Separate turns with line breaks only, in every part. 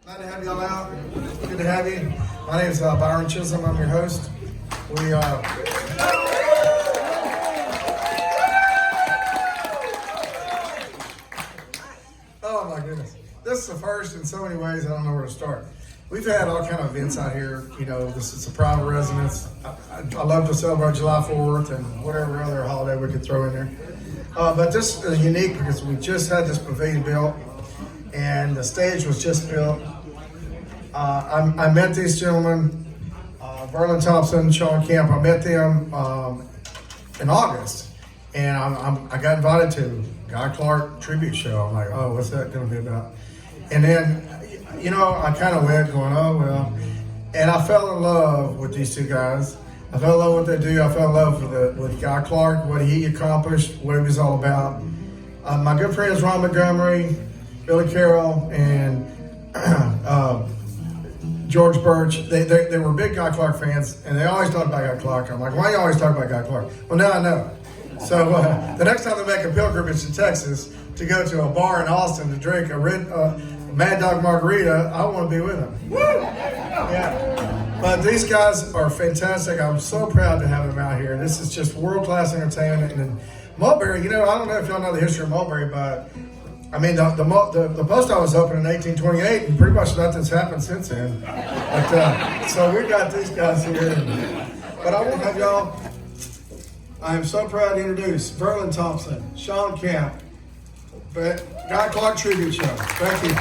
Glad to have y'all out. Good to have you. My name is Bryon Chism. I'm your host. Oh my goodness. This is the first in so many ways, I don't know where to start. We've had all kind of events out here. You know, this is a private residence. I love to celebrate July 4th and whatever other holiday we could throw in there. But this is unique because we just had this pavilion built and the stage was just built. I met these gentlemen, Verlon Thompson and Shawn. I met them in August, and I got invited to Guy Clark tribute show. I'm like, oh, what's that going to be about? And then, you know, I kind of went going, oh, well. And I fell in love with these two guys. I fell in love with what they do. I fell in love with Guy Clark, what he accomplished, what he was all about. My good friends, Ron Montgomery, Billy Carroll, and George Birch, they were big Guy Clark fans, and they always talk about Guy Clark. I'm like, why do you always talk about Guy Clark? Well, now I know. So the next time they make a pilgrimage to Texas to go to a bar in Austin to drink a Mad Dog margarita, I want to be with them. Woo! Yeah. But these guys are fantastic. I'm so proud to have them out here. This is just world-class entertainment. And Mulberry, you know, I don't know if y'all know the history of Mulberry, but I mean, the post office opened in 1828, and pretty much nothing's happened since then. But, so we got these guys here. But I want to have y'all, I am so proud to introduce Verlon Thompson, Shawn Camp, Guy Clark Tribute Show. Thank you.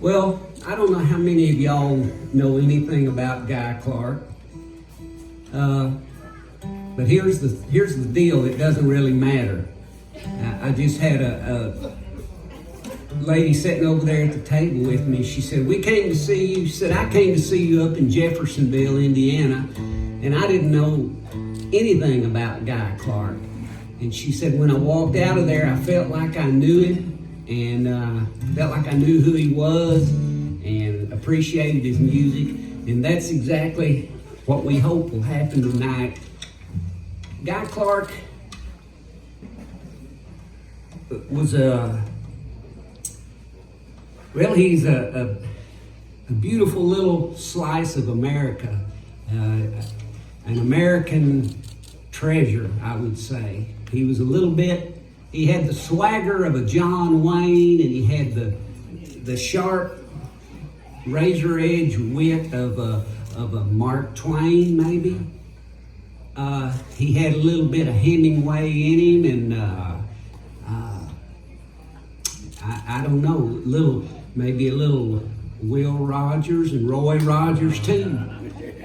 Well, I don't know how many of y'all know anything about Guy Clark, but here's the deal. It doesn't really matter. I just had a lady sitting over there at the table with me. She said, "We came to see you." She said, "I came to see you up in Jeffersonville, Indiana, and I didn't know anything about Guy Clark." And she said, "When I walked out of there, I felt like I knew him, and felt like I knew who he was, and appreciated his music." And that's exactly what we hope will happen tonight. Guy Clark was he's a beautiful little slice of America, an American treasure, I would say. He was he had the swagger of a John Wayne, and he had the sharp razor edge wit of a Mark Twain, maybe. He had a little bit of Hemingway in him, and I don't know, maybe a little Will Rogers and Roy Rogers too.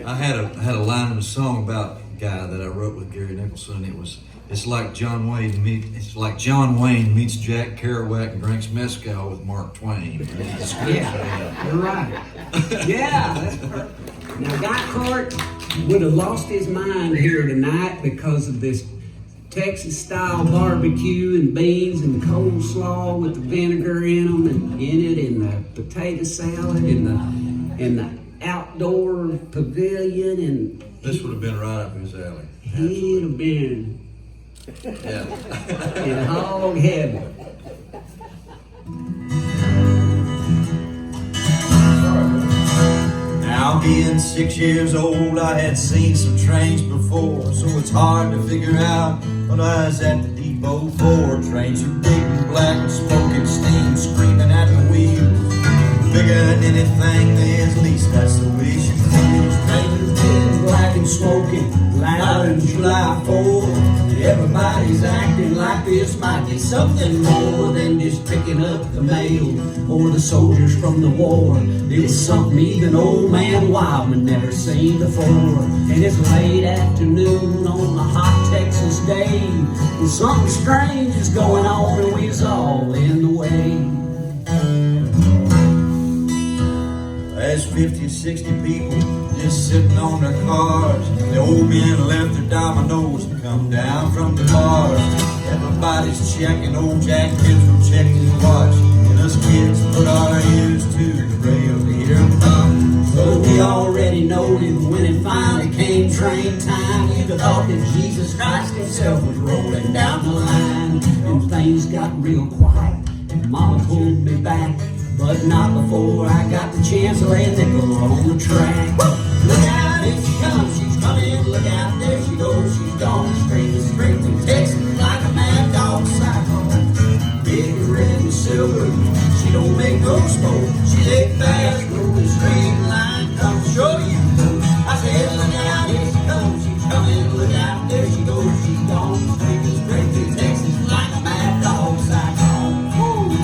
I had a line in a song about a guy that I wrote with Gary Nicholson. It's like John Wayne meets Jack Kerouac and drinks mezcal with Mark Twain.
Yeah, you're right. Yeah, that's perfect. Now, Guy Clark would have lost his mind here tonight because of this Texas-style barbecue and beans and coleslaw with the vinegar in them and the potato salad and the outdoor pavilion, and
This would have been right up his alley.
he'd have been
Yeah.
in hog heaven.
Now being 6 years old, I had seen some trains before, so it's hard to figure out what I was at the depot for. Trains are big and black and smoking steam, screaming at the wheels, bigger than anything there is, at least that's the way she feels. Trains are big and black and smoking, loud in July 4th. Everybody's acting like this might be something more than just picking up the mail or the soldiers from the war. It was something even old man Wildman never seen before. And it's late afternoon on a hot Texas day, and something strange is going on, and we's all in the way. There's 50 or 60 people just sitting on their cars. The old men left their dominoes and come down from the bars. Everybody's checking, old Jack kids will check his watch, and us kids put our ears to the rail to hear him come. So
'cause we already know that when it finally came train time, you'd have thought that Jesus Christ himself was rolling down the line. And things got real quiet, and Mama pulled me back, but not before I got the chance to lay a nickel on the track. Look out, here she comes, she's coming, look out, there she goes, she's gone straight through Texas like a mad dog cyclone. Big and red and silver, she don't make no smoke, she lick fast, rolling straight line, come show you. I said, look out, here she comes, she's coming, look out, there she goes, she's gone straight through Texas like a mad dog cyclone. Woo.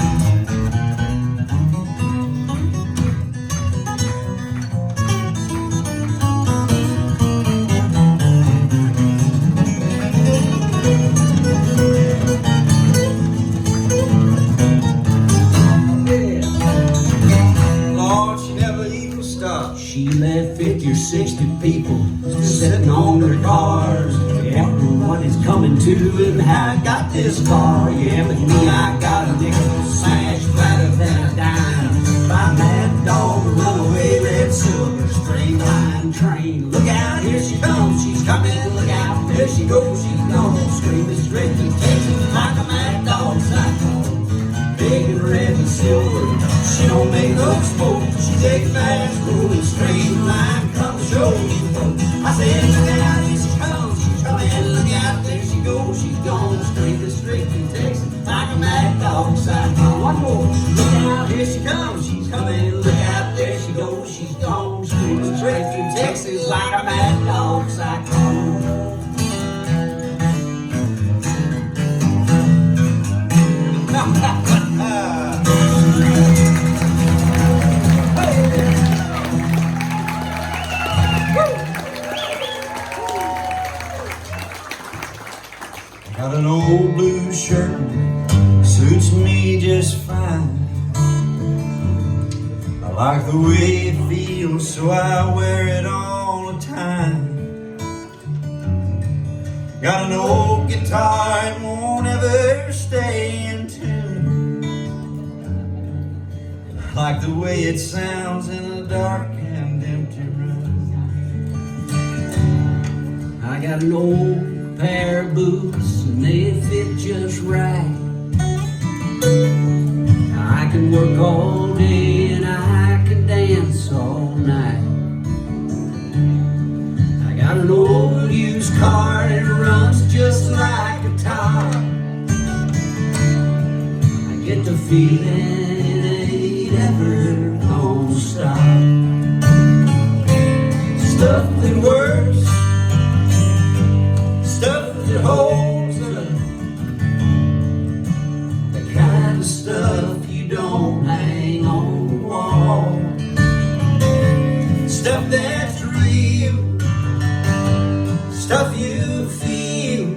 She left 50 or 60 people sitting on their cars. Yeah, what is coming to and how I got this far. Yeah, but me, I got a nickel smashed flatter than a dime by a mad dog, a runaway red silver straight line train. Look out, here she comes, she's coming, look out, there she goes, she's gone, screaming straight through Texas like a mad dog cyclone. Big and red and silver, she don't make no smoke, she take fast, rolling straight line, come show you. I said, look out, here she comes, she's coming, look out, there she goes, she's gone, straight through Texas, like a mad dog cyclone. One more, look out, here she comes, she's coming, look out, there she goes, she's gone, straight through Texas, like a mad dog cyclone.
Got an old blue shirt, suits me just fine. I like the way it feels, so I wear it all the time. Got an old guitar, it won't ever stay in tune. I like the way it sounds in a dark and empty room.
I got an old pair of boots and they fit just right. I can work all day and I can dance all night. I got an old used car and it runs just like a top. I get the feeling it ain't ever gonna stop. Stuff that works, stuff that holds up, the kind of stuff you don't hang on the wall. Stuff that's real, stuff you feel,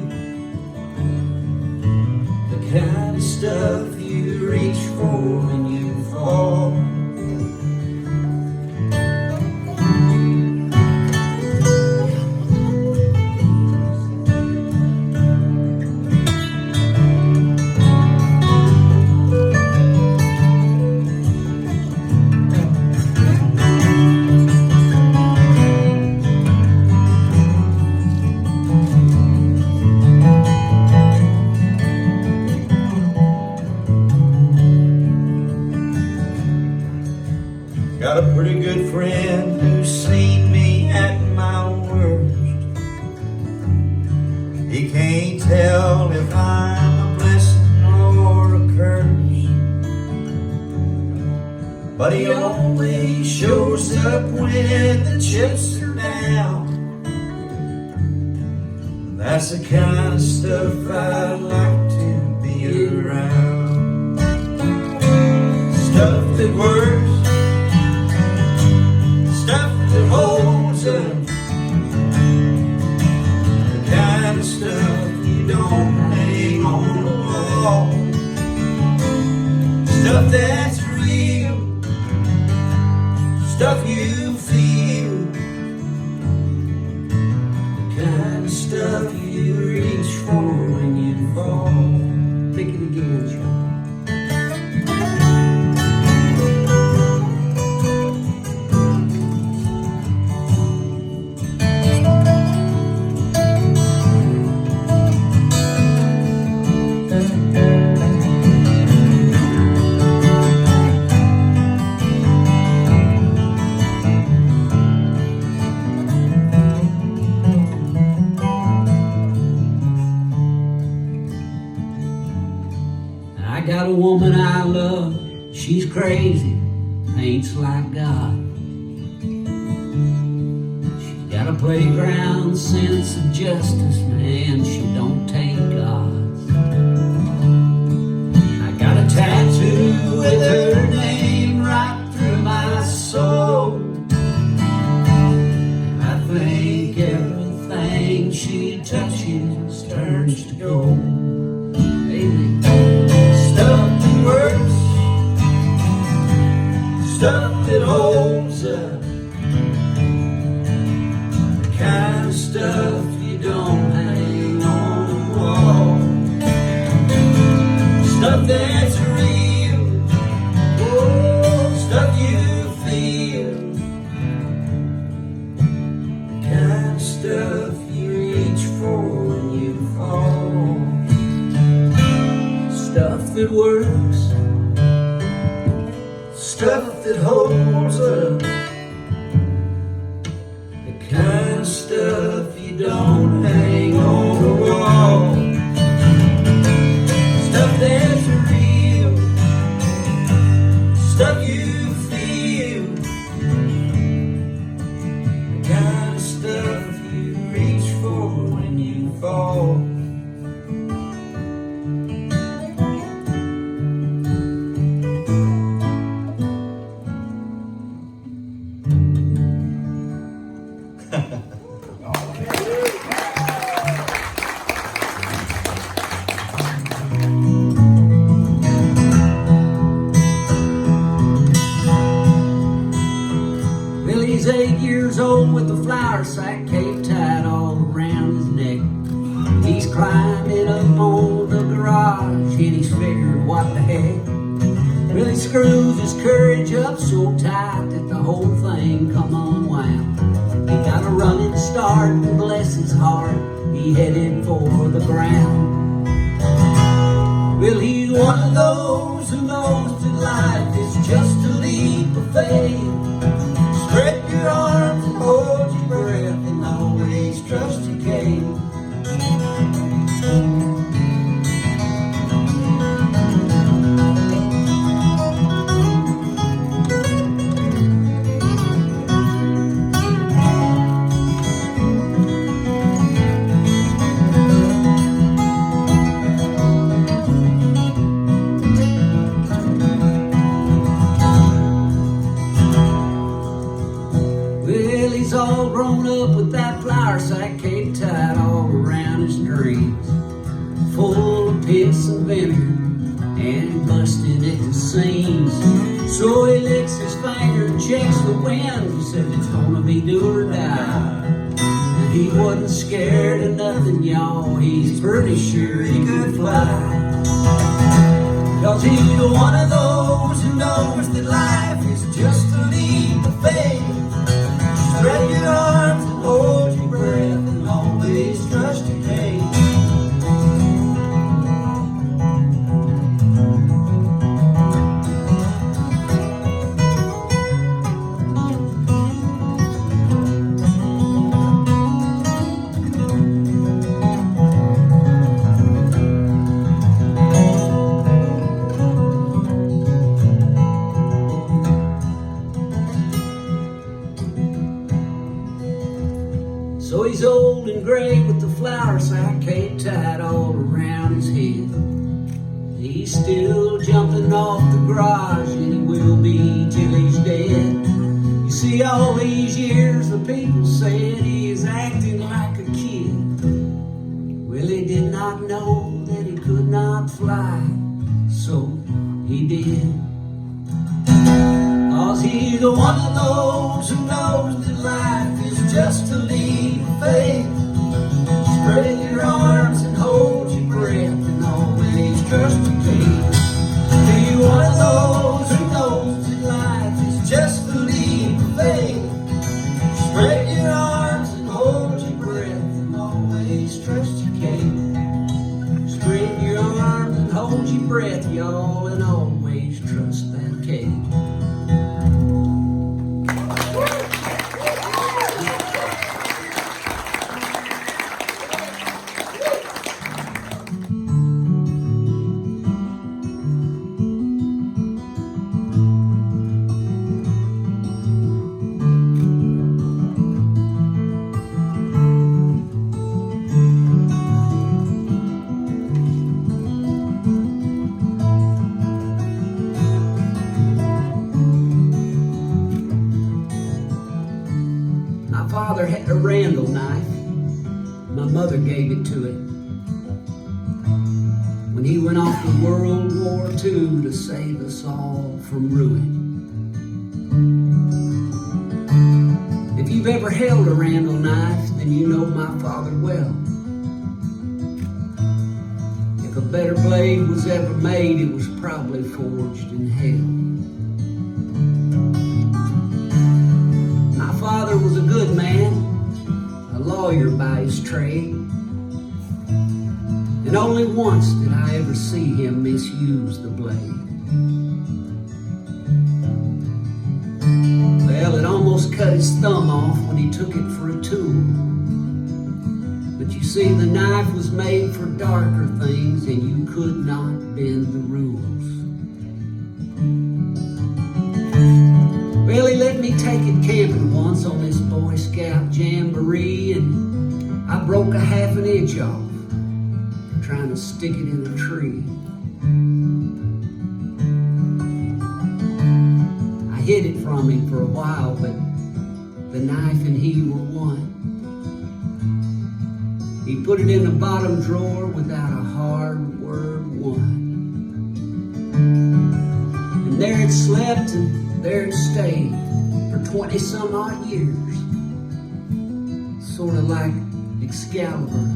the kind of stuff you reach for when you fall. Got a pretty good friend who's seen me at my worst. He can't tell if I'm a blessing or a curse, but he always shows up when the chips are down. That's the kind of stuff I'd like to be around. Stuff that works, stuff that holds up, the kind of stuff you don't hang on the wall. Stuff that's real, stuff you feel, the kind of stuff you reach for when you fall. Pick it again, Sean. got a woman I love, she's crazy, paints like God. She's got a playground sense of justice, man, she don't take odds. I got a tattoo with her name right through my soul, and I think everything she touches turns to gold. Amen. Stuff that works, stuff that holds up, the kind of stuff you don't hang on the wall, stuff that's real, oh, stuff you feel, the kind of stuff you reach for when you fall. Stuff that works, stuff that holds up, the kind of stuff you don't hang on the wall, stuff that's real, stuff you feel, the kind of stuff you reach for when you fall. Well, he's 8 years old with a flour sack cape tied all around his neck. He's climbing up on the garage and he's figured what the heck. Well, he screws his courage up so tight that the whole thing come unwound. He got a running start and bless his heart, he headed for the ground. Well, he's one of those who knows that life is just a leap of faith. Spread your arms and hold your breath and always trust your cave. Well, he's all grown up with that flour sack cape tied all around his dreams, full of piss and vinegar and busted at the seams. So he licks his finger and checks the wind. He says it's gonna be do or die. And he wasn't scared of nothing, y'all. He's pretty sure he could fly. 'Cause he's one of those who knows that life is just a leap of faith. Spread your arms and hold your breath and always trust your faith. So he's old and gray with the flour sack cape tied all around his head. He's still jumping off the garage and he will be till he's dead. You see, all these years the people said he is acting like a kid. Well, he did not know that he could not fly, so he did. 'Cause he's one of those who knows that life is just a leap of faith. Spread your arms and hold your breath and always trust your faith. Be one of those who knows that life is just a leap of faith. Spread your arms and hold your breath and always trust your faith. Spread your arms and hold your breath, y'all, and always trust that cake. mother gave it to him when he went off to World War II to save us all from ruin. If you've ever held a Randall knife, then you know my father well. If a better blade was ever made, it was probably forged in hell. My father was a good man, a lawyer by his trade, and only once did I ever see him misuse the blade. Well, it almost cut his thumb off when he took it for a tool. But you see, the knife was made for darker things, and you could not bend the rules. Well, he let me take it camping once on this Boy Scout jamboree, and I broke a half an inch off trying to stick it in a tree. I hid it from him for a while, but the knife and he were one. He put it in the bottom drawer without a hard word one. And there it slept and there it stayed for 20 some odd years. Sort of like Excalibur,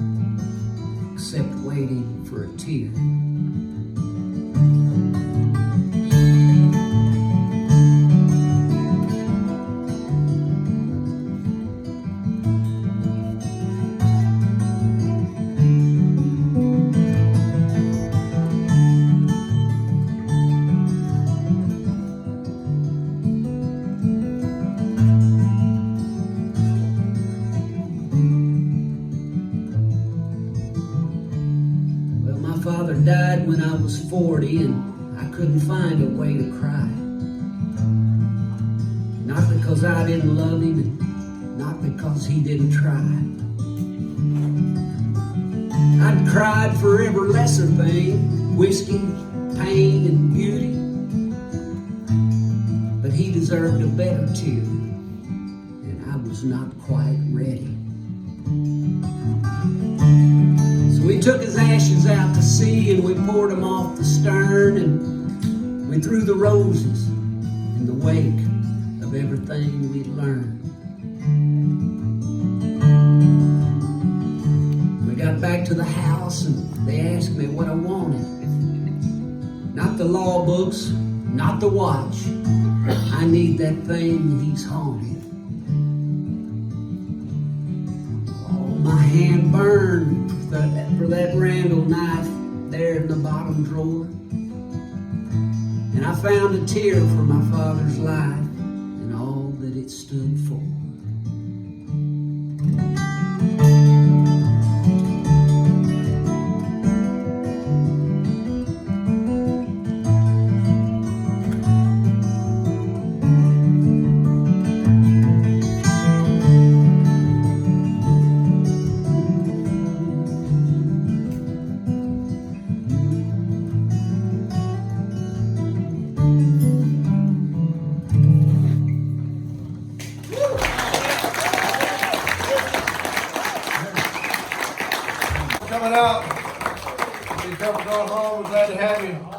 except waiting for a tear. Father died when I was 40, and I couldn't find a way to cry. Not because I didn't love him, and not because he didn't try. I'd cried for every lesser thing, whiskey, pain, and beauty. But he deserved a better tear, and I was not quite ready. We took his ashes out to sea, and we poured them off the stern, and we threw the roses in the wake of everything we'd learned. We got back to the house, and they asked me what I wanted. Not the law books, not the watch. I need that thing he's haunted. Oh, my hand burned for that Randall knife there in the bottom drawer. And I found a tear for my father's life and all that it stood for.
Coming out. Be coming going home. We're glad to have you.